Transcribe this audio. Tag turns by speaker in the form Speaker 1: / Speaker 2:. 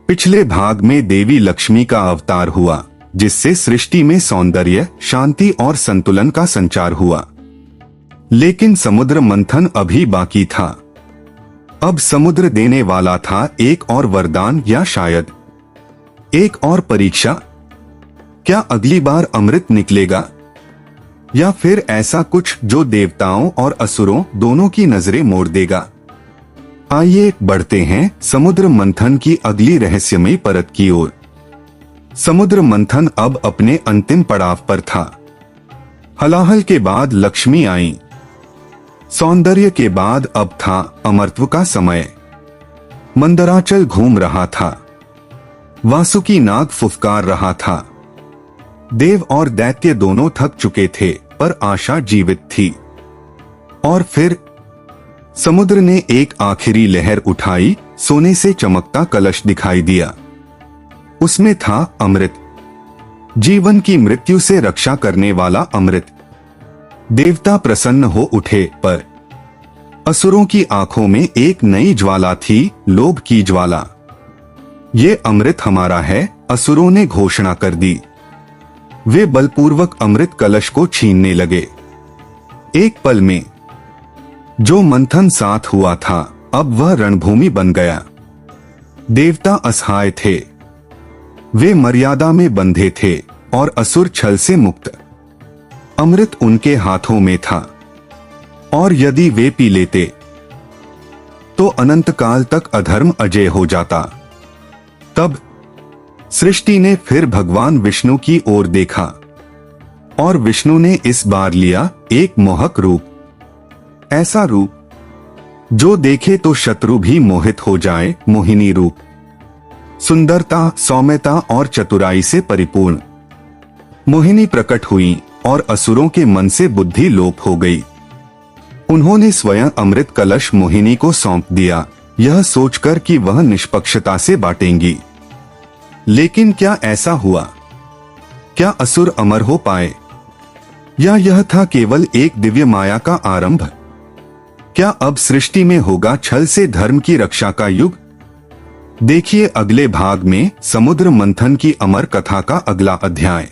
Speaker 1: पिछले भाग में देवी लक्ष्मी का अवतार हुआ, जिससे सृष्टि में सौंदर्य, शांति और संतुलन का संचार हुआ। लेकिन समुद्र मंथन अभी बाकी था। अब समुद्र देने वाला था एक और वरदान, या शायद एक और परीक्षा। क्या अगली बार अमृत निकलेगा, या फिर ऐसा कुछ जो देवताओं और असुरों दोनों की नजरें मोड़ देगा? आइए बढ़ते हैं समुद्र मंथन की अगली रहस्यमयी परत की ओर। समुद्र मंथन अब अपने अंतिम पड़ाव पर था। हलाहल के बाद लक्ष्मी आई। सौंदर्य के बाद अब था अमरत्व का समय। मंदराचल घूम रहा था। वासुकी नाग फुफकार रहा था। देव और दैत्य दोनों थक चुके थे, पर आशा जीवित थी। और फिर समुद्र ने एक आखिरी लहर उठाई। सोने से चमकता कलश दिखाई दिया। उसमें था अमृत, जीवन की मृत्यु से रक्षा करने वाला अमृत। देवता प्रसन्न हो उठे, पर असुरों की आंखों में एक नई ज्वाला थी, लोभ की ज्वाला। ये अमृत हमारा है, असुरों ने घोषणा कर दी। वे बलपूर्वक अमृत कलश को छीनने लगे। एक पल में जो मंथन साथ हुआ था, अब वह रणभूमि बन गया। देवता असहाय थे। वे मर्यादा में बंधे थे और असुर छल से मुक्त। अमृत उनके हाथों में था, और यदि वे पी लेते तो अनंत काल तक अधर्म अजय हो जाता। तब सृष्टि ने फिर भगवान विष्णु की ओर देखा, और विष्णु ने इस बार लिया एक मोहक रूप। ऐसा रूप जो देखे तो शत्रु भी मोहित हो जाए। मोहिनी रूप, सुंदरता, सौम्यता और चतुराई से परिपूर्ण। मोहिनी प्रकट हुई और असुरों के मन से बुद्धि लोप हो गई। उन्होंने स्वयं अमृत कलश मोहिनी को सौंप दिया, यह सोचकर कि वह निष्पक्षता से बांटेंगी। लेकिन क्या ऐसा हुआ? क्या असुर अमर हो पाए, या यह था केवल एक दिव्य माया का आरंभ? क्या अब सृष्टि में होगा छल से धर्म की रक्षा का युग? देखिए अगले भाग में समुद्र मंथन की अमर कथा का अगला अध्याय।